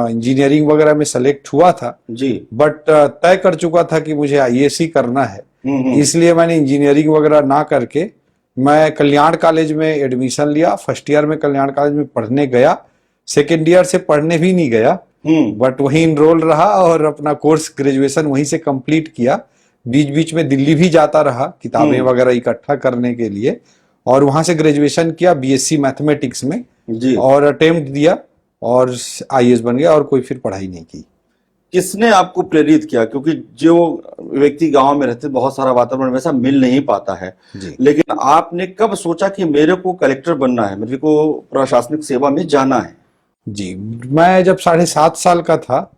Engineering वगैरह में select हुआ था जी। बट तय कर चुका था कि मुझे आईएएस ही करना है। इसलिए मैंने इंजीनियरिंग वगैरह ना करके मैं कल्याण कॉलेज में एडमिशन लिया। फर्स्ट ईयर में कल्याण कॉलेज में पढ़ने गया, सेकेंड ईयर से पढ़ने भी नहीं गया बट वहीं इनरोल रहा और अपना कोर्स ग्रेजुएशन वहीं से कंप्लीट किया। बीच बीच में दिल्ली भी जाता रहा किताबें वगैरह इकट्ठा करने के लिए, और वहां से ग्रेजुएशन किया बीएससी मैथमेटिक्स में जी। और अटेम्प्ट दिया और आईएएस बन गया और कोई फिर पढ़ाई नहीं की। किसने आपको प्रेरित किया? क्योंकि जो व्यक्ति गांव में रहते बहुत सारा वातावरण वैसा मिल नहीं पाता है, लेकिन आपने कब सोचा कि मेरे को कलेक्टर बनना है, मेरे को प्रशासनिक सेवा में जाना है? जी, मैं जब 7.5 साल का था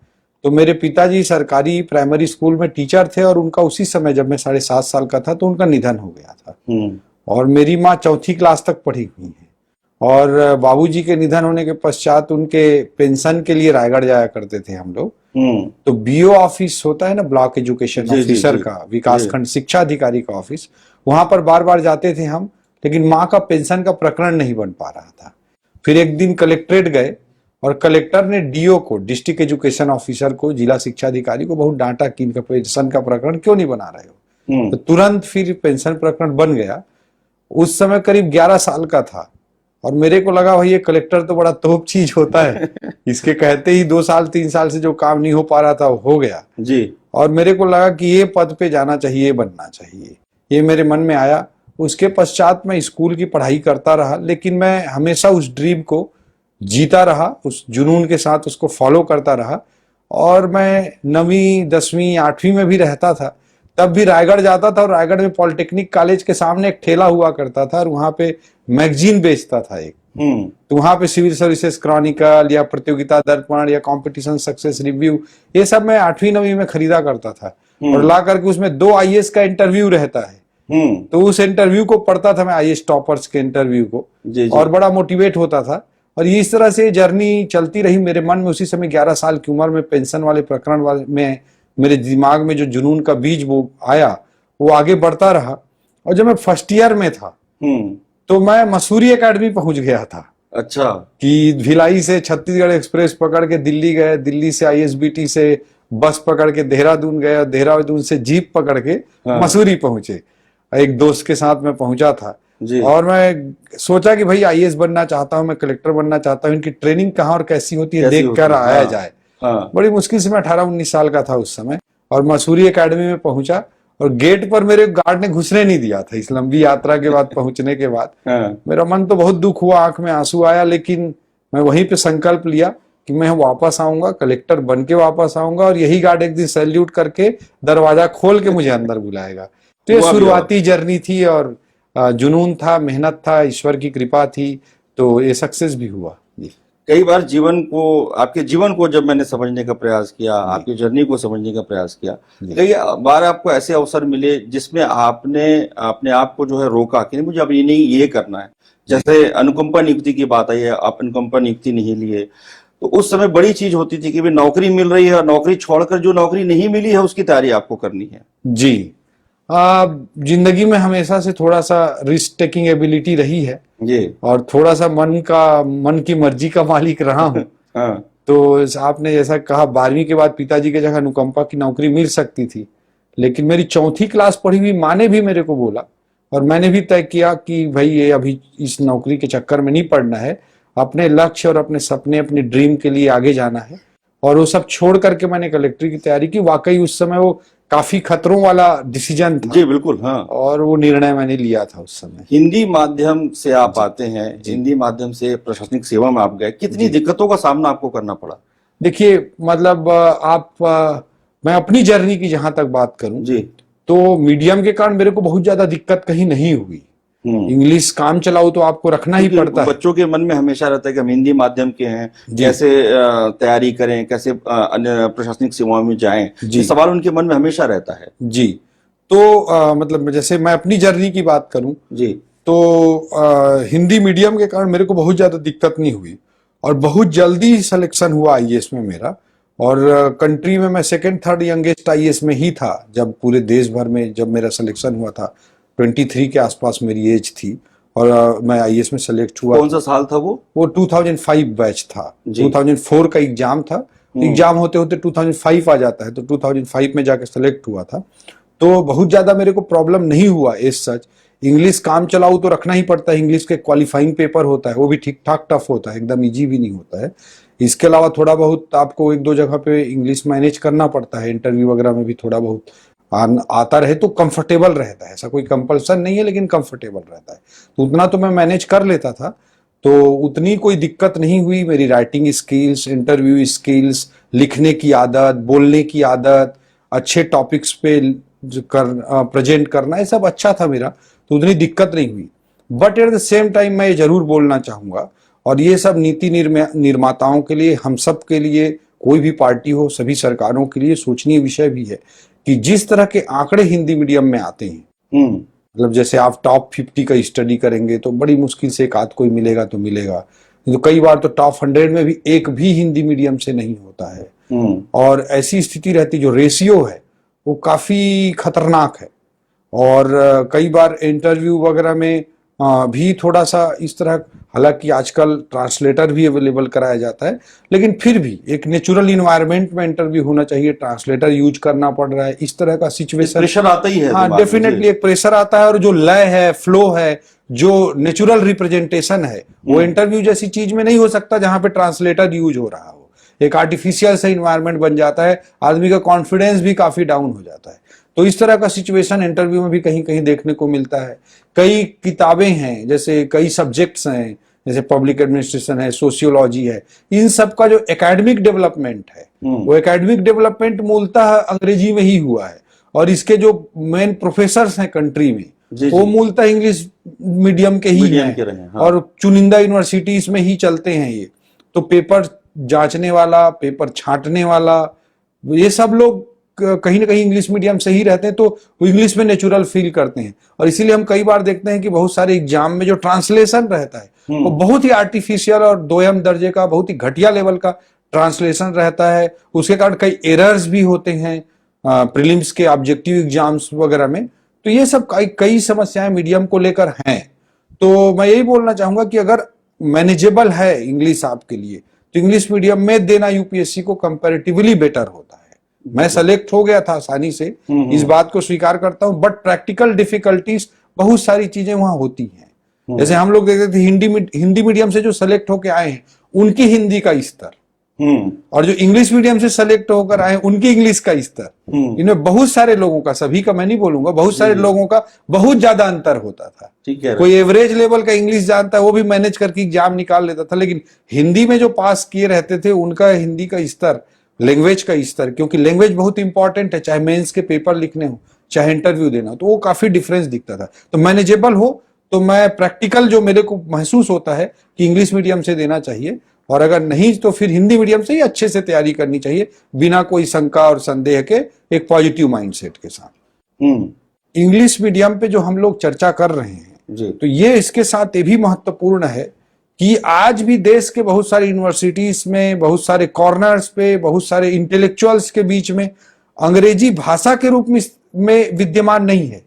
तो मेरे पिताजी सरकारी प्राइमरी स्कूल में टीचर थे और उनका उसी समय जब मैं 7.5 साल का था तो उनका निधन हो गया था। और मेरी माँ 4th क्लास तक पढ़ी हुई है और बाबूजी के निधन होने के पश्चात उनके पेंशन के लिए रायगढ़ जाया करते थे हम लोग। तो बीओ ऑफिस होता है ना, ब्लॉक एजुकेशन ऑफिसर का, विकास खंड शिक्षा अधिकारी का ऑफिस, वहां पर बार बार जाते थे हम, लेकिन माँ का पेंशन का प्रकरण नहीं बन पा रहा था। फिर एक दिन कलेक्ट्रेट गए और कलेक्टर ने डीओ को, डिस्ट्रिक्ट एजुकेशन ऑफिसर को, जिला शिक्षा अधिकारी को बहुत डांटा कि इनका पेंशन का प्रकरण क्यों नहीं बना रहे हो। तो तुरंत फिर पेंशन प्रकरण बन गया। उस समय करीब 11 साल का था और मेरे को लगा भाई ये कलेक्टर तो बड़ा तोप चीज होता है, इसके कहते ही 2 साल 3 साल से जो काम नहीं हो पा रहा था वो हो गया जी। और मेरे को लगा कि ये पद पे जाना चाहिए, बनना चाहिए, ये मेरे मन में आया। उसके पश्चात मैं स्कूल की पढ़ाई करता रहा, लेकिन मैं हमेशा उस ड्रीम को जीता रहा, उस जुनून के साथ उसको फॉलो करता रहा। और मैं 9वीं 10वीं 8वीं में भी रहता था, तब भी रायगढ़ जाता था और रायगढ़ में पॉलिटेक्निक कॉलेज के सामने एक ठेला हुआ करता था और वहां पे मैगजीन बेचता था एक। तो वहां पे सिविल सर्विसेज क्रॉनिकल या प्रतियोगिता दर्पण या कंपटीशन सक्सेस रिव्यू, ये सब मैं 8वीं 9वीं में खरीदा करता था और ला करके उसमें 2 आईएएस का इंटरव्यू रहता है, तो उस इंटरव्यू को पढ़ता था मैं, आईएएस टॉपर्स के इंटरव्यू को, और बड़ा मोटिवेट होता था। और इस तरह से जर्नी चलती रही मेरे मन में। उसी समय 11 साल की उम्र में पेंशन वाले प्रकरण वाले में मेरे दिमाग में जो जुनून का बीज वो आया, वो आगे बढ़ता रहा। और जब मैं फर्स्ट ईयर में था तो मैं मसूरी एकेडमी पहुंच गया था। अच्छा। कि भिलाई से छत्तीसगढ़ एक्सप्रेस पकड़ के दिल्ली गए, दिल्ली से आईएसबीटी से बस पकड़ के देहरादून गए, देहरादून से जीप पकड़ के मसूरी पहुंचे। एक दोस्त के साथ मैं पहुंचा था और मैं सोचा कि भाई आईएएस बनना चाहता हूं, मैं कलेक्टर बनना चाहता हूं, इनकी ट्रेनिंग कहाँ और कैसी होती है देख कर आया जाए। बड़ी मुश्किल से मैं 18-19 साल का था उस समय और मसूरी एकेडमी में पहुंचा और गेट पर मेरे गार्ड ने घुसने नहीं दिया था। इस लंबी यात्रा के बाद पहुंचने के बाद मेरा मन तो बहुत दुख हुआ, आंख में आंसू आया, लेकिन मैं वहीं पे संकल्प लिया कि मैं वापस आऊंगा, कलेक्टर बन के वापस आऊंगा और यही गार्ड एक दिन सैल्यूट करके दरवाजा खोल के मुझे अंदर बुलाएगा। तो ये शुरुआती जर्नी थी और जुनून था, मेहनत था, ईश्वर की कृपा थी, तो ये सक्सेस भी हुआ। कई बार आपके जीवन को जब मैंने समझने का प्रयास किया, आपकी जर्नी को समझने का प्रयास किया, कई बार आपको ऐसे अवसर मिले जिसमें आपने अपने आप को जो है रोका कि नहीं मुझे अब ये नहीं ये करना है। जैसे अनुकंपा नियुक्ति की बात आई है, आप अनुकंपा नियुक्ति नहीं लिए, तो उस समय बड़ी चीज होती थी कि भाई नौकरी मिल रही है और नौकरी छोड़कर जो नौकरी नहीं मिली है उसकी तैयारी आपको करनी है। जी, जिंदगी में हमेशा से थोड़ा सा रिस्क टेकिंग एबिलिटी रही है जी, और थोड़ा सा मन की मर्जी का मालिक रहा हूँ। तो आपने जैसा कहा 12वीं के बाद पिताजी के जगह अनुकंपा की नौकरी मिल सकती थी, लेकिन मेरी 4th क्लास पढ़ी हुई माँ ने भी मेरे को बोला और मैंने भी तय किया कि भाई ये अभी इस नौकरी के चक्कर में नहीं पड़ना है, अपने लक्ष्य और अपने सपने, अपने ड्रीम के लिए आगे जाना है। और वो सब छोड़ करके मैंने कलेक्टर की तैयारी की। वाकई उस समय वो काफी खतरों वाला डिसीजन था। जी बिल्कुल, हाँ। और वो निर्णय मैंने लिया था उस समय। हिंदी माध्यम से आप आते हैं, हिंदी माध्यम से प्रशासनिक सेवा में आप गए, कितनी दिक्कतों का सामना आपको करना पड़ा? देखिए, मतलब मैं अपनी जर्नी की जहां तक बात करूं जी, तो मीडियम के कारण मेरे को बहुत ज्यादा दिक्कत कहीं नहीं हुई। इंग्लिश काम चलाओ तो आपको रखना ही पड़ता है। बच्चों के मन में हमेशा रहता है कि हम हिंदी माध्यम के हैं, कैसे तैयारी करें, कैसे अन्य प्रशासनिक सेवाओं में जाएं, ये सवाल उनके मन में हमेशा रहता है। जी, तो मतलब जैसे मैं अपनी जर्नी की बात करूं जी, तो हिंदी मीडियम के कारण मेरे को बहुत ज्यादा दिक्कत नहीं हुई और बहुत जल्दी सिलेक्शन हुआ आईएएस में मेरा। और कंट्री में मैं 2nd 3rd यंगेस्ट आईएएस में ही था जब पूरे देश भर में जब मेरा सिलेक्शन हुआ था। 23 के आसपास मेरी एज थी और मैं आईएएस में सेलेक्ट हुआ। कौन सा साल था वो 2005 बैच था। जी। 2004 का एग्जाम था। एग्जाम होते होते 2005 आ जाता है, तो 2005 में जाकर सेलेक्ट हुआ था। तो बहुत ज्यादा मेरे को प्रॉब्लम नहीं हुआ एज सच। इंग्लिश काम चलाऊ तो रखना ही पड़ता है, इंग्लिश के क्वालिफाइंग पेपर होता है, वो भी ठीक ठाक टफ होता है, एकदम इजी भी नहीं होता है। इसके अलावा थोड़ा बहुत आपको एक दो जगह पे इंग्लिश मैनेज करना पड़ता है, इंटरव्यू वगैरह में भी थोड़ा बहुत आता रहे तो कंफर्टेबल रहता है। ऐसा कोई कंपल्सन नहीं है, लेकिन कंफर्टेबल रहता है, तो उतना तो मैं मैनेज कर लेता था। तो उतनी कोई दिक्कत नहीं हुई। मेरी राइटिंग स्किल्स, इंटरव्यू स्किल्स, लिखने की आदत, बोलने की आदत, अच्छे टॉपिक्स पे प्रेजेंट करना, ये सब अच्छा था मेरा, तो उतनी दिक्कत नहीं हुई। But at the same time मैं ये जरूर बोलना चाहूंगा, और ये सब नीति निर्माताओं के लिए, हम सब के लिए, कोई भी पार्टी हो, सभी सरकारों के लिए सोचनीय विषय भी है कि जिस तरह के आंकड़े हिंदी मीडियम में आते हैं, मतलब जैसे आप टॉप 50 का स्टडी करेंगे तो बड़ी मुश्किल से एक आध कोई मिलेगा तो मिलेगा, तो कई बार तो टॉप 100 में भी एक भी हिंदी मीडियम से नहीं होता है। और ऐसी स्थिति रहती, जो रेशियो है वो काफी खतरनाक है। और कई बार इंटरव्यू वगैरह में भी थोड़ा सा इस तरह, हालांकि आजकल ट्रांसलेटर भी अवेलेबल कराया जाता है, लेकिन फिर भी एक नेचुरल इन्वायरमेंट में इंटरव्यू होना चाहिए, ट्रांसलेटर यूज करना पड़ रहा है, इस तरह का सिचुएशन, प्रेशर आता ही है। हाँ, डेफिनेटली एक प्रेशर आता है। और जो लय है, फ्लो है, जो नेचुरल रिप्रेजेंटेशन है, वो इंटरव्यू जैसी चीज में नहीं हो सकता जहां पे ट्रांसलेटर यूज हो रहा हो। एक आर्टिफिशियल से इन्वायरमेंट बन जाता है, आदमी का कॉन्फिडेंस भी काफी डाउन हो जाता है। तो इस तरह का सिचुएशन इंटरव्यू में भी कहीं कहीं देखने को मिलता है। कई किताबें हैं, जैसे कई सब्जेक्ट्स हैं, जैसे पब्लिक एडमिनिस्ट्रेशन है, सोशियोलॉजी है, इन सब का जो एकेडमिक डेवलपमेंट है, वो एकेडमिक डेवलपमेंट मूलतः अंग्रेजी में ही हुआ है। और इसके जो मेन प्रोफेसर्स हैं कंट्री में, वो मूलतः इंग्लिश मीडियम के ही हैं, हाँ। और चुनिंदा यूनिवर्सिटीज में ही चलते हैं ये। तो पेपर जांचने वाला, पेपर छांटने वाला, ये सब लोग कहीं ना कहीं इंग्लिश मीडियम से ही रहते हैं, तो वो इंग्लिश में नेचुरल फील करते हैं। और इसीलिए हम कई बार देखते हैं कि बहुत सारे एग्जाम में जो ट्रांसलेशन रहता है वो बहुत ही आर्टिफिशियल और दोयम दर्जे का, बहुत ही घटिया लेवल का ट्रांसलेशन रहता है। उसके कारण कई एरर्स भी होते हैं प्रीलिम्स के ऑब्जेक्टिव एग्जाम्स वगैरह में। तो ये सब कई समस्याएं मीडियम को लेकर हैं। तो मैं यही बोलना चाहूंगा कि अगर मैनेजेबल है इंग्लिश आपके लिए, तो इंग्लिश मीडियम में देना यूपीएससी को कंपैरेटिवली बेटर होता है। मैं सेलेक्ट हो गया था आसानी से, इस बात को स्वीकार करता हूं, बट प्रैक्टिकल डिफिकल्टीज बहुत सारी चीजें वहां होती हैं। जैसे हम लोग देखते थे हिंदी मीडियम से जो सेलेक्ट होकर आए हैं, उनकी हिंदी का स्तर, और जो इंग्लिश मीडियम से सेलेक्ट होकर आए उनकी इंग्लिश का स्तर, इनमें बहुत सारे लोगों का, सभी का मैं नहीं बोलूंगा, बहुत सारे लोगों का बहुत ज्यादा अंतर होता था। ठीक है, कोई एवरेज लेवल का इंग्लिश जानता है, वो भी मैनेज करके एग्जाम निकाल लेता था, लेकिन हिंदी में जो पास किए रहते थे उनका हिंदी का स्तर, लैंग्वेज का स्तर, क्योंकि लैंग्वेज बहुत इंपॉर्टेंट है, चाहे मेंस के पेपर लिखने हो, चाहे इंटरव्यू देना हो, तो वो काफी डिफरेंस दिखता था। तो मैनेजेबल हो तो मैं प्रैक्टिकल जो मेरे को महसूस होता है कि इंग्लिश मीडियम से देना चाहिए, और अगर नहीं तो फिर हिंदी मीडियम से ही अच्छे से तैयारी करनी चाहिए, बिना कोई शंका और संदेह के, एक पॉजिटिव माइंडसेट के साथ। इंग्लिश मीडियम पे जो हम लोग चर्चा कर रहे हैं, तो ये इसके साथ ये भी महत्वपूर्ण है कि आज भी देश के बहुत सारे यूनिवर्सिटीज में, बहुत सारे कॉर्नर्स पे, बहुत सारे इंटेलेक्चुअल्स के बीच में अंग्रेजी भाषा के रूप में विद्यमान नहीं है।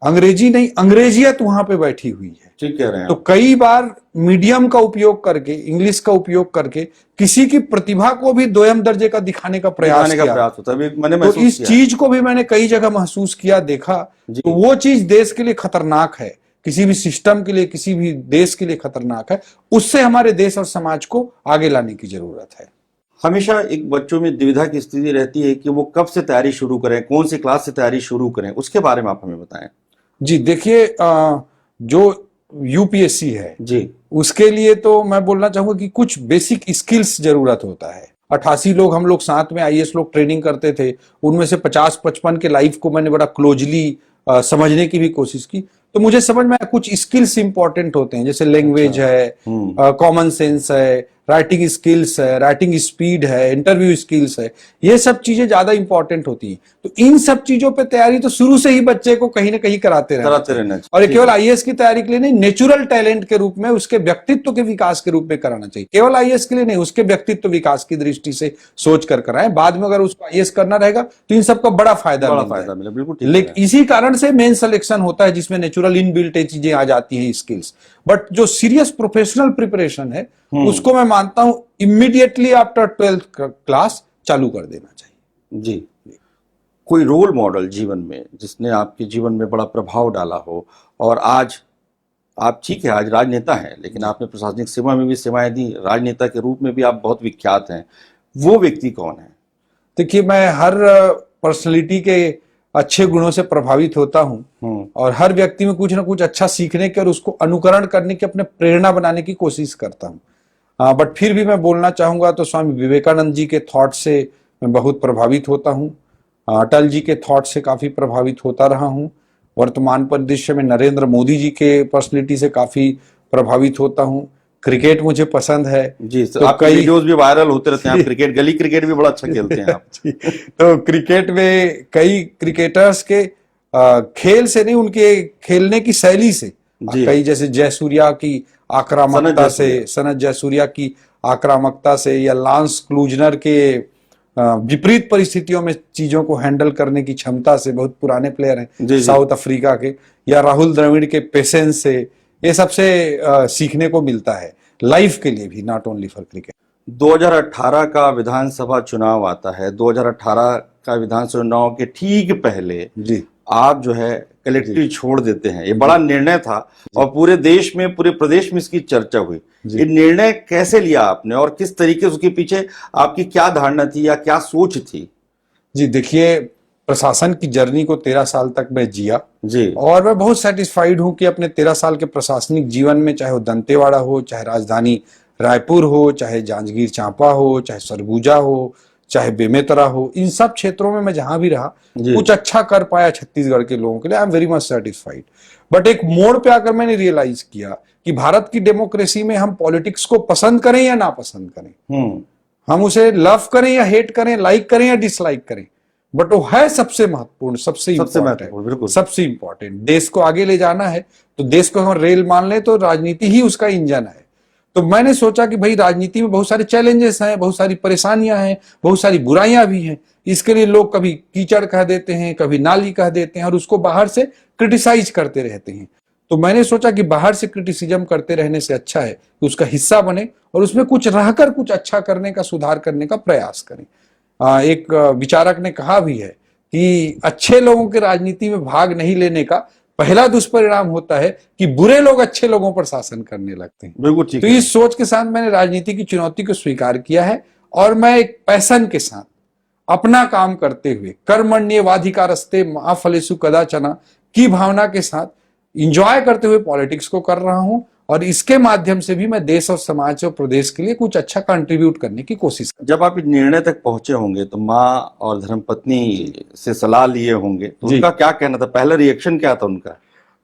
अंग्रेजी नहीं, अंग्रेजियत वहां पे बैठी हुई है। ठीक कह रहे हैं। तो कई बार मीडियम का उपयोग करके, इंग्लिश का उपयोग करके, किसी की प्रतिभा को भी दोयम दर्जे का दिखाने का प्रयास होता है। मैंने तो इस चीज को भी मैंने कई जगह महसूस किया, देखा। तो वो चीज देश के लिए खतरनाक है, किसी भी सिस्टम के लिए, किसी भी देश के लिए खतरनाक है। उससे हमारे देश और समाज को आगे लाने की जरूरत है। हमेशा एक बच्चों में दुविधा की स्थिति रहती है कि वो कब से तैयारी शुरू करें, कौन सी क्लास से तैयारी शुरू करें, उसके बारे में आप हमें बताएं। जी देखिए, जो यूपीएससी है जी, उसके लिए तो मैं बोलना चाहूंगा कि कुछ बेसिक स्किल्स जरूरत होता है। 88 लोग हम लोग साथ में आईएएस लोग ट्रेनिंग करते थे, उनमें से 50-55 के लाइफ को मैंने बड़ा क्लोजली समझने की भी कोशिश की। तो मुझे समझ में आया कुछ स्किल्स इंपॉर्टेंट होते हैं, जैसे लैंग्वेज है, कॉमन सेंस है, राइटिंग स्किल्स है, राइटिंग स्पीड है, इंटरव्यू स्किल्स है, ये सब चीजें ज्यादा इंपॉर्टेंट होती हैं। तो इन सब चीजों पे तैयारी तो शुरू से ही बच्चे को कहीं ना कहीं कराते रहना चाहिए। और ये केवल आईएएस की तैयारी के लिए नहीं, नेचुरल टैलेंट के रूप में, उसके व्यक्तित्व के विकास के रूप में कराना चाहिए। केवल आईएएस के लिए नहीं, उसके व्यक्तित्व विकास की दृष्टि से सोच कर कराएं। बाद में अगर उसको आईएएस करना रहेगा तो इन सबका बड़ा फायदा मिला। बिल्कुल। लेकिन इसी कारण से मेन सिलेक्शन होता है, जिसमें नेचुरल इनबिल्ट चीजें आ जाती हैं, स्किल्स। बट जो सीरियस प्रोफेशनल प्रिपरेशन है उसको मैं मानता हूं इमीडिएटली आफ्टर 12th क्लास चालू कर देना चाहिए। जी। कोई रोल मॉडल जीवन में जिसने आपके जीवन में बड़ा प्रभाव डाला हो, और आज आप ठीक है आज राजनेता हैं, लेकिन आपने प्रशासनिक सेवा में भी सेवाएं दी, राजनेता के रूप में भी आप बहुत विख्यात हैं, वो व्यक्ति कौन है? देखिए, मैं हर पर्सनैलिटी के अच्छे गुणों से प्रभावित होता हूं और हर व्यक्ति में कुछ ना कुछ अच्छा सीखने के और उसको अनुकरण करने की, अपने प्रेरणा बनाने की कोशिश करता हूं। बट फिर भी मैं बोलना चाहूंगा तो स्वामी विवेकानंद जी के थॉट से मैं बहुत प्रभावित होता हूं। अटल जी के थॉट से काफी प्रभावित होता रहा हूं। वर्तमान परिदृश्य में नरेंद्र मोदी जी के पर्सनैलिटी से काफी प्रभावित होता हूं। क्रिकेट मुझे पसंद है जी, तो आपके वीडियोस भी वायरल होते रहते हैं। आप क्रिकेट, गली क्रिकेट भी बड़ा अच्छा खेलते हैं आप। तो क्रिकेट में कई क्रिकेटर्स के खेल से नहीं, उनके खेलने की शैली से, कई जैसे जयसूर्या की आक्रामकता से, सनत जयसूर्या की आक्रामकता से, या लांस क्लूजनर के विपरीत परिस्थितियों में चीजों को हैंडल करने की क्षमता से, बहुत पुराने प्लेयर हैं साउथ अफ्रीका के, या राहुल द्रविड़ के पेशेंस से, ये सबसे सीखने को मिलता है लाइफ के लिए भी, नॉट ओनली फॉर क्रिकेट। 2018 का विधानसभा चुनाव आता है। 2018 का विधानसभा चुनाव के ठीक पहले जी आप जो है कलेक्टिव छोड़ देते हैं। ये बड़ा निर्णय था और पूरे देश में, पूरे प्रदेश में इसकी चर्चा हुई। ये निर्णय कैसे लिया आपने और किस तरीके से, उसके पीछे आपकी क्या धारणा थी या क्या सोच थी? जी देखिए, प्रशासन की जर्नी को 13 साल तक मैं जिया जी, और मैं बहुत सेटिस्फाइड हूं कि अपने 13 साल के प्रशासनिक जीवन में, चाहे वो दंतेवाड़ा हो, चाहे राजधानी रायपुर हो, चाहे जांजगीर चांपा हो, चाहे सरगुजा हो, चाहे बेमेतरा हो, इन सब क्षेत्रों में मैं जहां भी रहा कुछ अच्छा कर पाया छत्तीसगढ़ के लोगों के लिए। I am very much satisfied. But एक मोड़ पे आकर मैंने रियलाइज किया कि भारत की डेमोक्रेसी में हम पॉलिटिक्स को पसंद करें या ना पसंद करें, हम उसे लव करें या हेट करें, लाइक करें या डिसलाइक करें, बट वो है सबसे महत्वपूर्ण, सबसे इंपॉर्टेंट। देश को आगे ले जाना है तो देश को हम रेल मान ले तो राजनीति ही उसका इंजन है। तो मैंने सोचा कि भाई, राजनीति में बहुत सारे चैलेंजेस हैं, बहुत सारी परेशानियां हैं, बहुत सारी बुराइयां भी हैं। इसके लिए लोग कभी कीचड़ कह देते हैं, कभी नाली कह देते हैं और उसको बाहर से क्रिटिसाइज करते रहते हैं। तो मैंने सोचा कि बाहर से क्रिटिसिज्म करते रहने से अच्छा है कि उसका हिस्सा बने और उसमें कुछ रहकर कुछ अच्छा करने का, सुधार करने का प्रयास करें। एक विचारक ने कहा भी है कि अच्छे लोगों के राजनीति में भाग नहीं लेने का पहला दुष्परिणाम होता है कि बुरे लोग अच्छे लोगों पर शासन करने लगते हैं। बिल्कुल ठीक तो है। इस सोच के साथ मैंने राजनीति की चुनौती को स्वीकार किया है और मैं एक पैशन के साथ अपना काम करते हुए, कर्मण्येवाधिकारस्ते मा फलेषु कदाचन की भावना के साथ इंजॉय करते हुए पॉलिटिक्स को कर रहा हूं और इसके माध्यम से भी मैं देश और समाज और प्रदेश के लिए कुछ अच्छा कंट्रीब्यूट करने की कोशिश कर। जब आप इस निर्णय तक पहुंचे होंगे तो माँ और धर्मपत्नी से सलाह लिए होंगे, तो उनका क्या कहना था? पहला रिएक्शन क्या था उनका?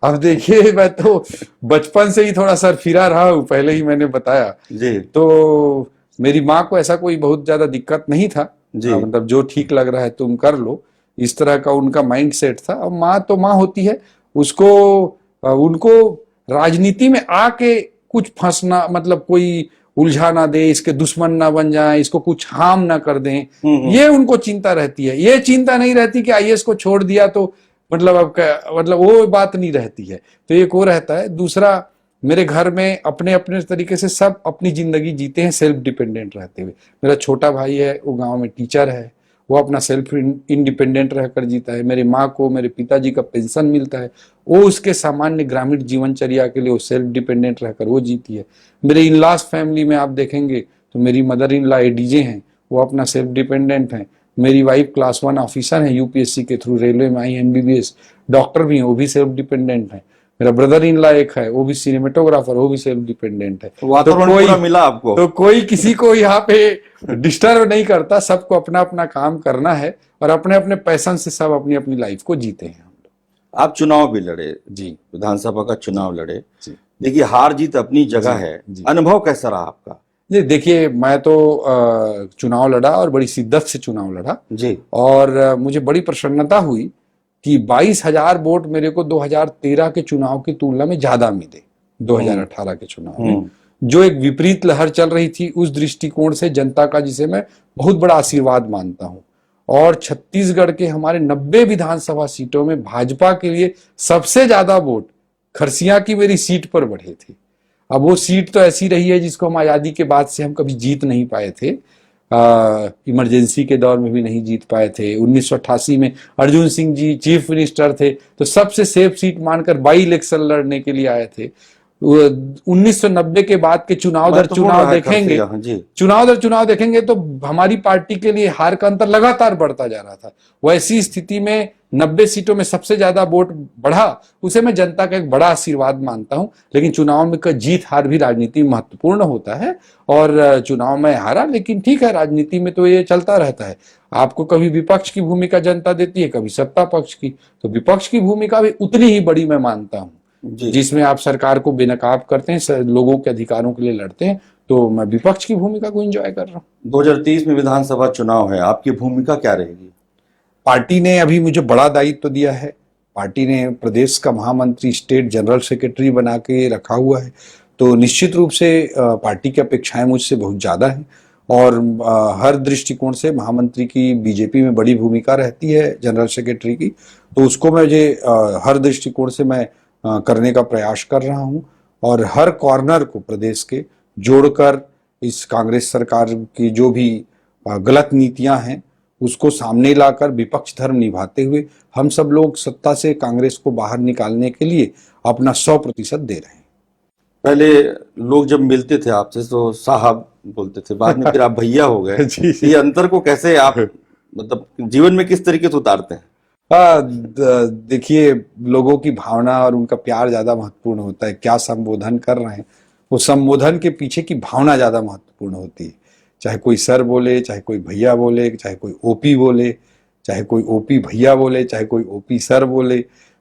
अब देखिए, मैं तो बचपन से ही थोड़ा सरफिरा रहा हूं, पहले ही मैंने बताया जी। तो मेरी माँ को ऐसा कोई बहुत ज्यादा दिक्कत नहीं था जी। मतलब जो ठीक लग रहा है तुम कर लो, इस तरह का उनका माइंड सेट था। अब माँ तो माँ होती है, उसको उनको राजनीति में आके कुछ फंसना, मतलब कोई उलझा ना दे, इसके दुश्मन ना बन जाए, इसको कुछ हार्म ना कर दें, ये उनको चिंता रहती है। ये चिंता नहीं रहती कि आईएएस को छोड़ दिया तो मतलब अब मतलब वो बात नहीं रहती है। तो एक वो रहता है। दूसरा, मेरे घर में अपने अपने तरीके से सब अपनी जिंदगी जीते हैं सेल्फ डिपेंडेंट रहते हुए। मेरा छोटा भाई है, वो गांव में टीचर है, वो अपना सेल्फ इंडिपेंडेंट रहकर जीता है। मेरी माँ को मेरे पिताजी का पेंशन मिलता है, वो उसके सामान्य ग्रामीण जीवनचर्या के लिए वो सेल्फ डिपेंडेंट रहकर वो जीती है। मेरे इन लॉज फैमिली में आप देखेंगे तो मेरी मदर इन लॉ एडीजे हैं, वो अपना सेल्फ डिपेंडेंट हैं। मेरी वाइफ क्लास 1 ऑफिसर है, यूपीएससी के थ्रू रेलवे में आई, एमबीबीएस डॉक्टर भी है, वो भी सेल्फ डिपेंडेंट है। मेरा ब्रदर इन लॉ एक है, वो भी सिनेमेटोग्राफर, वो भी सेल्फ डिपेंडेंट है। तो कोई मिला आपको, तो कोई किसी को यहाँ पे डिस्टर्ब नहीं करता, सबको अपना अपना काम करना है और अपने अपने पैशन से सब अपनी अपनी लाइफ को जीते हैं। आप चुनाव भी लड़े जी, विधानसभा का चुनाव लड़े जी। देखिए, हार जीत अपनी जगह है। अनुभव कैसा रहा आपका? जी देखिए, मैं तो चुनाव लड़ा और बड़ी शिद्दत से चुनाव लड़ा। जी। और मुझे बड़ी प्रसन्नता हुई कि 22,000 वोट मेरे को 2013 के चुनाव की तुलना में ज्यादा मिले 2018 के चुनाव में। जो एक विपरीत लहर चल रही थी, उस दृष्टिकोण से जनता का, जिसे मैं बहुत बड़ा आशीर्वाद मानता हूं। और छत्तीसगढ़ के हमारे 90 विधानसभा सीटों में भाजपा के लिए सबसे ज्यादा वोट खरसिया की मेरी सीट पर बढ़े थे। अब वो सीट तो ऐसी रही है जिसको हम आजादी के बाद से हम कभी जीत नहीं पाए थे। इमरजेंसी के दौर में भी नहीं जीत पाए थे। 1988 में अर्जुन सिंह जी चीफ मिनिस्टर थे तो सबसे सेफ सीट मानकर बाई इलेक्शन लड़ने के लिए आए थे। 1990 के बाद के चुनाव दर चुनाव देखेंगे, चुनाव दर चुनाव देखेंगे तो हमारी पार्टी के लिए हार का अंतर लगातार बढ़ता जा रहा था। वैसी स्थिति में 90 सीटों में सबसे ज्यादा वोट बढ़ा, उसे मैं जनता का एक बड़ा आशीर्वाद मानता हूं। लेकिन चुनाव में जीत हार भी राजनीति में महत्वपूर्ण होता है और चुनाव में हारा, लेकिन ठीक है, राजनीति में तो ये चलता रहता है। आपको कभी विपक्ष की भूमिका जनता देती है, कभी सत्ता पक्ष की। तो विपक्ष की भूमिका भी उतनी ही बड़ी मैं मानता हूं, जिसमें आप सरकार को बेनकाब करते हैं, लोगों के अधिकारों के लिए लड़ते हैं। तो मैं विपक्ष की भूमिका को एंजॉय कर रहा हूँ। 2023 में विधानसभा चुनाव है, आपकी भूमिका क्या रहेगी? पार्टी ने अभी मुझे बड़ा दायित्व दिया है। पार्टी ने प्रदेश का महामंत्री, स्टेट जनरल सेक्रेटरी बना के रखा हुआ है। तो निश्चित रूप से पार्टी की अपेक्षाएं मुझसे बहुत ज्यादा हैं और हर दृष्टिकोण से महामंत्री की बीजेपी में बड़ी भूमिका रहती है, जनरल सेक्रेटरी की। तो उसको मुझे हर दृष्टिकोण से मैं करने का प्रयास कर रहा हूं और हर कॉर्नर को प्रदेश के जोड़कर इस कांग्रेस सरकार की जो भी गलत नीतियां हैं उसको सामने लाकर विपक्ष धर्म निभाते हुए हम सब लोग सत्ता से कांग्रेस को बाहर निकालने के लिए अपना 100% दे रहे हैं। पहले लोग जब मिलते थे आपसे तो साहब बोलते थे, बाद में फिर आप भैया हो गए। ये अंतर को कैसे आप मतलब जीवन में किस तरीके से उतारते हैं? देखिए, लोगों की भावना और उनका प्यार ज्यादा महत्वपूर्ण होता है। क्या संबोधन कर रहे हैं, वो संबोधन के पीछे की भावना ज्यादा महत्वपूर्ण होती है। चाहे कोई सर बोले, चाहे कोई भैया बोले, चाहे कोई ओपी बोले, चाहे कोई ओपी भैया बोले, चाहे कोई ओपी सर बोले,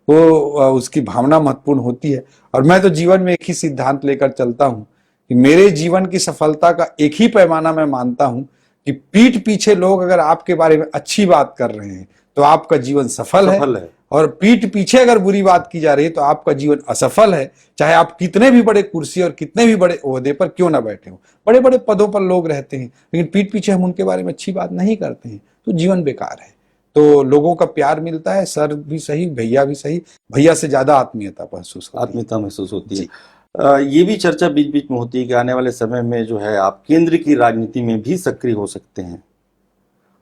वो उसकी भावना महत्वपूर्ण होती है। और मैं तो जीवन में एक ही सिद्धांत लेकर चलता हूं कि मेरे जीवन की सफलता का एक ही पैमाना मैं मानता हूं कि पीठ पीछे लोग अगर आपके बारे में अच्छी बात कर रहे हैं तो आपका जीवन सफल है। और पीठ पीछे अगर बुरी बात की जा रही है तो आपका जीवन असफल है। चाहे आप कितने भी बड़े कुर्सी और कितने भी बड़े ओहदे पर क्यों ना बैठे हो, बड़े बड़े पदों पर लोग रहते हैं, लेकिन पीठ पीछे हम उनके बारे में अच्छी बात नहीं करते हैं तो जीवन बेकार है। तो लोगों का प्यार मिलता है, सर भी सही, भैया भी सही, भैया से ज्यादा आत्मीयता महसूस होती है। ये भी चर्चा बीच बीच में होती है कि आने वाले समय में जो है आप केंद्र की राजनीति में भी सक्रिय हो सकते हैं।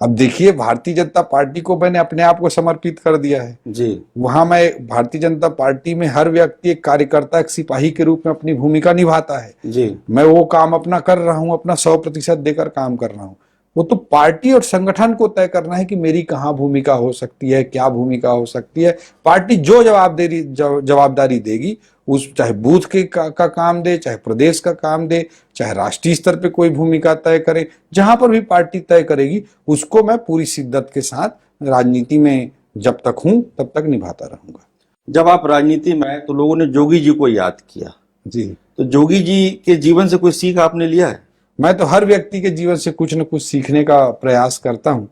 अब देखिए, भारतीय जनता पार्टी को मैंने अपने आप को समर्पित कर दिया है जी। वहां मैं भारतीय जनता पार्टी में हर व्यक्ति एक कार्यकर्ता, एक सिपाही के रूप में अपनी भूमिका निभाता है जी। मैं वो काम अपना कर रहा हूं, अपना 100% देकर काम कर रहा हूं। वो तो पार्टी और संगठन को तय करना है कि मेरी कहाँ भूमिका हो सकती है, क्या भूमिका हो सकती है। पार्टी जो जवाबदारी देगी, उस चाहे बूथ के का काम दे, चाहे प्रदेश का काम दे, चाहे राष्ट्रीय स्तर पे कोई भूमिका तय करे, जहां पर भी पार्टी तय करेगी उसको मैं पूरी शिद्दत के साथ राजनीति में जब तक हूं तब तक निभाता रहूंगा। जब आप राजनीति में आए तो लोगों ने जोगी जी को याद किया। जी। तो जोगी जी के जीवन से कोई सीख आपने लिया है? मैं तो हर व्यक्ति के जीवन से कुछ न कुछ सीखने का प्रयास करता हूं।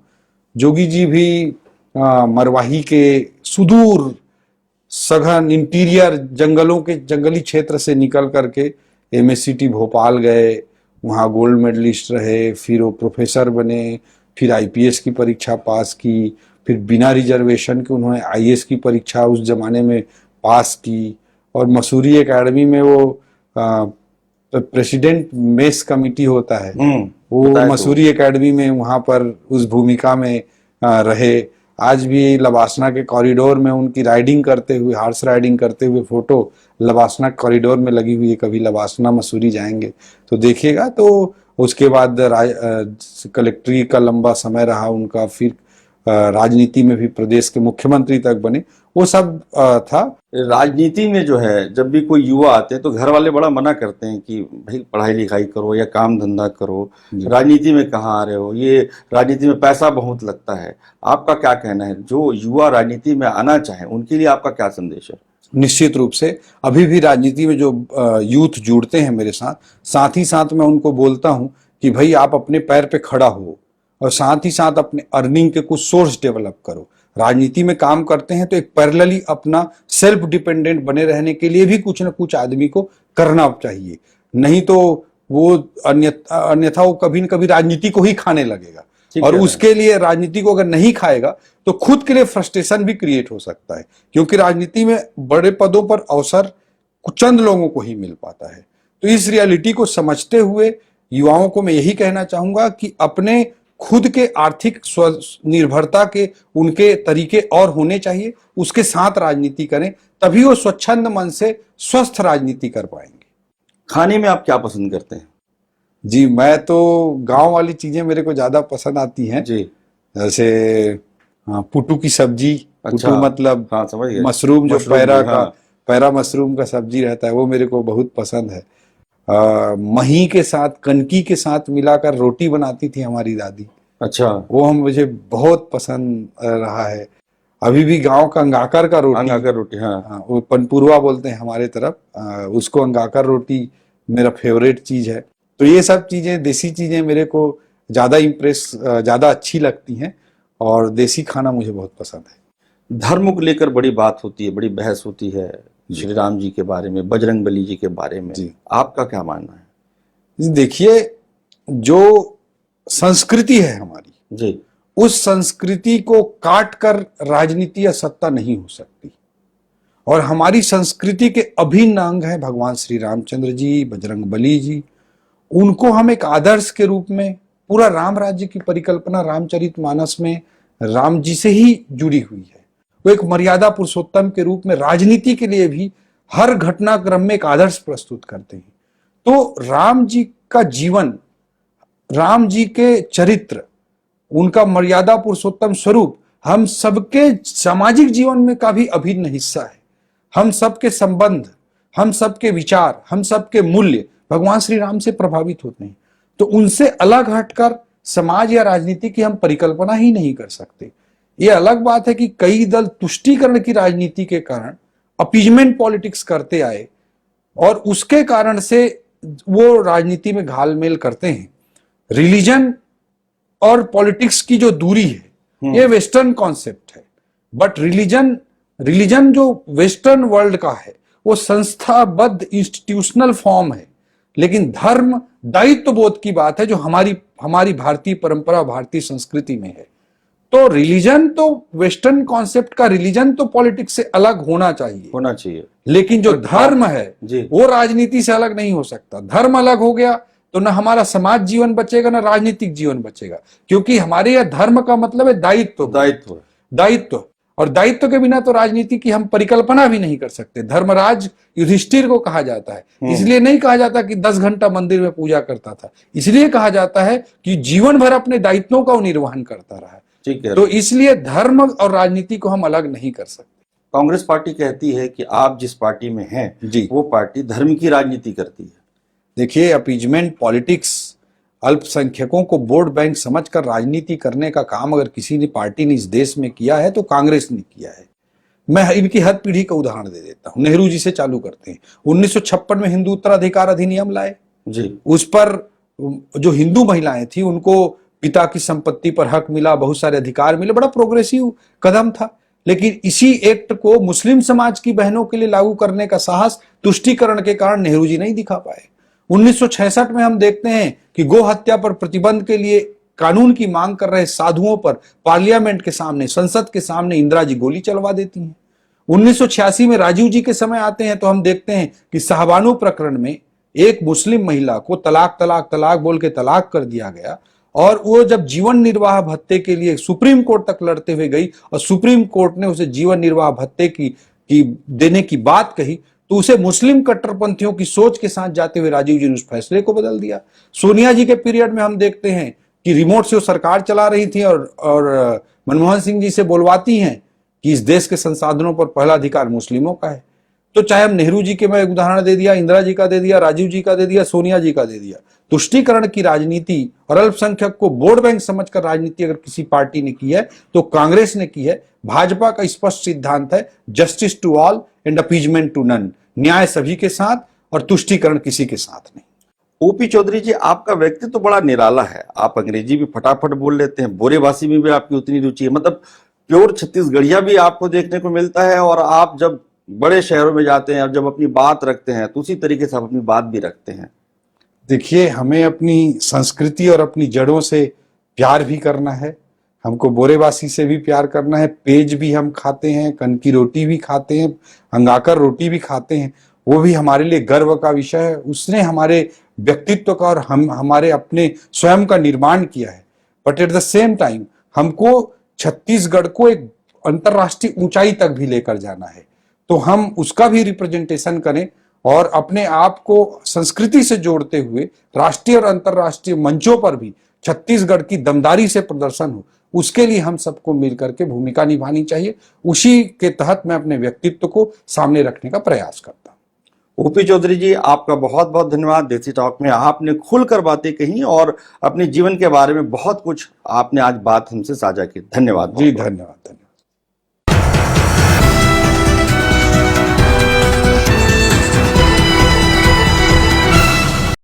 जोगी जी भी मरवाही के सुदूर सघन इंटीरियर जंगली क्षेत्र से निकल करके MSCT भोपाल गए, वहाँ गोल्ड मेडलिस्ट रहे, फिर वो प्रोफेसर बने, फिर IPS की परीक्षा पास की, फिर बिना रिजर्वेशन के उन्होंने IAS की परीक्षा उस जमाने में पास की और मसूरी एकेडमी में वो प्रेसिडेंट मेस कमिटी होता है, वो मसूरी एकेडमी में वहां पर उस भूमिका में रहे। आज भी लबासना के कॉरिडोर में उनकी राइडिंग करते हुए, हॉर्स राइडिंग करते हुए फोटो लबासना कॉरिडोर में लगी हुई है। कभी लबासना मसूरी जाएंगे तो देखिएगा। तो उसके बाद कलेक्ट्री का लंबा समय रहा उनका, फिर राजनीति में भी प्रदेश के मुख्यमंत्री तक बने, वो सब था। राजनीति में जो है जब भी कोई युवा आते हैं तो घर वाले बड़ा मना करते हैं कि भाई पढ़ाई लिखाई करो या काम धंधा करो, राजनीति में कहाँ आ रहे हो, ये राजनीति में पैसा बहुत लगता है। आपका क्या कहना है, जो युवा राजनीति में आना चाहे उनके लिए आपका क्या संदेश है? निश्चित रूप से अभी भी राजनीति में जो यूथ जुड़ते हैं मेरे साथ, साथ ही साथ मैं उनको बोलता हूं कि भाई आप अपने पैर पे खड़ा हो और साथ ही साथ अपने अर्निंग के कुछ सोर्स डेवलप करो। राजनीति में काम करते हैं तो एक पैरेलली अपना सेल्फ डिपेंडेंट बने रहने के लिए भी कुछ ना कुछ आदमी को करना चाहिए, नहीं तो वो अन्यथा वो कभी न कभी राजनीति को ही खाने लगेगा। और उसके लिए राजनीति को अगर नहीं खाएगा तो खुद के लिए फ्रस्ट्रेशन भी क्रिएट हो सकता है, क्योंकि राजनीति में बड़े पदों पर अवसर चंद लोगों को ही मिल पाता है। तो इस रियलिटी को समझते हुए युवाओं को मैं यही कहना चाहूंगा कि अपने खुद के आर्थिक स्वनिर्भरता के उनके तरीके और होने चाहिए, उसके साथ राजनीति करें, तभी वो स्वच्छंद मन से स्वस्थ राजनीति कर पाएंगे। खाने में आप क्या पसंद करते हैं? जी, मैं तो गांव वाली चीजें मेरे को ज्यादा पसंद आती हैं जी। जैसे पुटू की सब्जी। अच्छा। पुटू मतलब हाँ, समझ गए। मशरूम, जो मशरूम, पैरा हाँ। का पैरा मशरूम का सब्जी रहता है, वो मेरे को बहुत पसंद है। मही के साथ, कनकी के साथ मिलाकर रोटी बनाती थी हमारी दादी। अच्छा। वो मुझे बहुत पसंद रहा है। अभी भी गांव का अंगाकर का रोटी, अंगाकर रोटी, हाँ। वो पनपुरवा बोलते हैं हमारे तरफ, उसको अंगाकर रोटी मेरा फेवरेट चीज है। तो ये सब चीजें, देसी चीजें मेरे को ज्यादा अच्छी लगती हैं और देसी खाना मुझे बहुत पसंद है। धर्म को लेकर बड़ी बात होती है, बड़ी बहस होती है, श्री राम जी के बारे में, बजरंगबली जी के बारे में। जी। आपका क्या मानना है? देखिए, जो संस्कृति है हमारी, जी। उस संस्कृति को काट कर राजनीति या सत्ता नहीं हो सकती। और हमारी संस्कृति के अभिन्न अंग है भगवान श्री रामचंद्र जी, बजरंगबली जी। उनको हम एक आदर्श के रूप में, पूरा राम राज्य की परिकल्पना रामचरितमानस में राम जी से ही जुड़ी हुई है। वो एक मर्यादा पुरुषोत्तम के रूप में राजनीति के लिए भी हर घटनाक्रम में एक आदर्श प्रस्तुत करते हैं। तो राम जी का जीवन, राम जी के चरित्र, उनका मर्यादा पुरुषोत्तम स्वरूप हम सबके सामाजिक जीवन में का भी अभिन्न हिस्सा है। हम सबके संबंध, हम सबके विचार, हम सबके मूल्य भगवान श्री राम से प्रभावित होते हैं। तो उनसे अलग हटकर समाज या राजनीति की हम परिकल्पना ही नहीं कर सकते। ये अलग बात है कि कई दल तुष्टीकरण की राजनीति के कारण अपीजमेंट पॉलिटिक्स करते आए और उसके कारण से वो राजनीति में घालमेल करते हैं। रिलीजन और पॉलिटिक्स की जो दूरी है, ये वेस्टर्न कॉन्सेप्ट है। बट रिलीजन जो वेस्टर्न वर्ल्ड का है, वो संस्थाबद्ध इंस्टीट्यूशनल फॉर्म है। लेकिन धर्म दायित्व बोध की बात है, जो हमारी भारतीय परंपरा, भारतीय संस्कृति में है। तो रिलीजन तो वेस्टर्न कॉन्सेप्ट का, रिलीजन तो पॉलिटिक्स से अलग होना चाहिए। लेकिन जो धर्म है वो राजनीति से अलग नहीं हो सकता। धर्म अलग हो गया तो ना हमारा समाज जीवन बचेगा, ना राजनीतिक जीवन बचेगा, क्योंकि हमारे यहाँ धर्म का मतलब है दायित्व। और दायित्व के बिना तो राजनीति की हम परिकल्पना भी नहीं कर सकते। धर्मराज युधिष्ठिर को कहा जाता है, इसलिए नहीं कहा जाता कि 10 घंटा मंदिर में पूजा करता था, इसलिए कहा जाता है कि जीवन भर अपने दायित्वों का निर्वहन करता रहा। ठीक है। तो इसलिए धर्म और राजनीति को हम अलग नहीं कर सकते। कांग्रेस पार्टी कहती है कि आप जिस पार्टी में हैं जी, वो पार्टी धर्म की राजनीति करती है। देखिए, अपीजमेंट पॉलिटिक्स, अल्पसंख्यकों को वोट बैंक समझकर राजनीति करने का काम अगर किसी ने पार्टी ने इस देश में किया है तो कांग्रेस ने किया है। मैं इनकी हर पीढ़ी का उदाहरण दे देता हूं। नेहरू जी से चालू करते हैं। 1956 में हिंदू उत्तराधिकार अधिनियम लाए जी। उस पर जो हिंदू महिलाएं थी उनको पिता की संपत्ति पर हक मिला, बहुत सारे अधिकार मिले, बड़ा प्रोग्रेसिव कदम था। लेकिन इसी एक्ट को मुस्लिम समाज की बहनों के लिए लागू करने का साहस तुष्टीकरण के कारण नेहरू जी नहीं दिखा पाए। 1966 में हम देखते हैं कि गो हत्या पर प्रतिबंध के लिए कानून की मांग कर रहे साधुओं पर पार्लियामेंट के सामने, संसद के सामने इंदिरा जी गोली चलवा देती हैं। 1986 में राजीव जी के समय आते हैं तो हम देखते हैं कि शाहबानो प्रकरण में एक मुस्लिम महिला को तलाक बोल के तलाक कर दिया गया और वो जब जीवन निर्वाह भत्ते के लिए सुप्रीम कोर्ट तक लड़ते हुए गई और सुप्रीम कोर्ट ने उसे जीवन निर्वाह भत्ते की देने की बात कही तो उसे मुस्लिम कट्टरपंथियों की सोच के साथ जाते हुए राजीव जी ने उस फैसले को बदल दिया। सोनिया जी के पीरियड में हम देखते हैं कि रिमोट से वो सरकार चला रही थी और मनमोहन सिंह जी से बोलवाती हैं कि इस देश के संसाधनों पर पहला अधिकार मुस्लिमों का है। तो चाहे हम नेहरू जी के मैं उदाहरण दे दिया, इंदिरा जी का दे दिया, राजीव जी का दे दिया, सोनिया जी का दे दिया, तुष्टीकरण की राजनीति और अल्पसंख्यक को वोट बैंक समझकर राजनीति अगर किसी पार्टी ने की है तो कांग्रेस ने की है। भाजपा का स्पष्ट सिद्धांत है justice to all and appeasement to none, न्याय सभी के साथ और तुष्टीकरण किसी के साथ नहीं। ओपी चौधरी जी, आपका व्यक्तित्व तो बड़ा निराला है। आप अंग्रेजी भी फटाफट बोल लेते हैं, बोरेबासी में भी आपकी उतनी रुचि है, मतलब प्योर छत्तीसगढ़िया भी आपको देखने को मिलता है। और आप जब बड़े शहरों में जाते हैं और जब अपनी बात रखते हैं तो उसी तरीके से आप अपनी बात भी रखते हैं। देखिए, हमें अपनी संस्कृति और अपनी जड़ों से प्यार भी करना है, हमको बोरेबासी से भी प्यार करना है। पेज भी हम खाते हैं, कन की रोटी भी खाते हैं, अंगाकर रोटी भी खाते हैं, वो भी हमारे लिए गर्व का विषय है। उसने हमारे व्यक्तित्व का और हमारे अपने स्वयं का निर्माण किया है। But at the same time हमको छत्तीसगढ़ को एक अंतर्राष्ट्रीय ऊंचाई तक भी लेकर जाना है, तो हम उसका भी रिप्रेजेंटेशन करें और अपने आप को संस्कृति से जोड़ते हुए राष्ट्रीय और अंतर्राष्ट्रीय मंचों पर भी छत्तीसगढ़ की दमदारी से प्रदर्शन हो, उसके लिए हम सबको मिलकर के भूमिका निभानी चाहिए। उसी के तहत मैं अपने व्यक्तित्व को सामने रखने का प्रयास करता हूं। ओपी चौधरी जी, आपका बहुत बहुत धन्यवाद। देसी टॉक में आपने खुलकर बातें कही और अपने जीवन के बारे में बहुत कुछ आपने आज बात हमसे साझा की। धन्यवाद जी, धन्यवाद।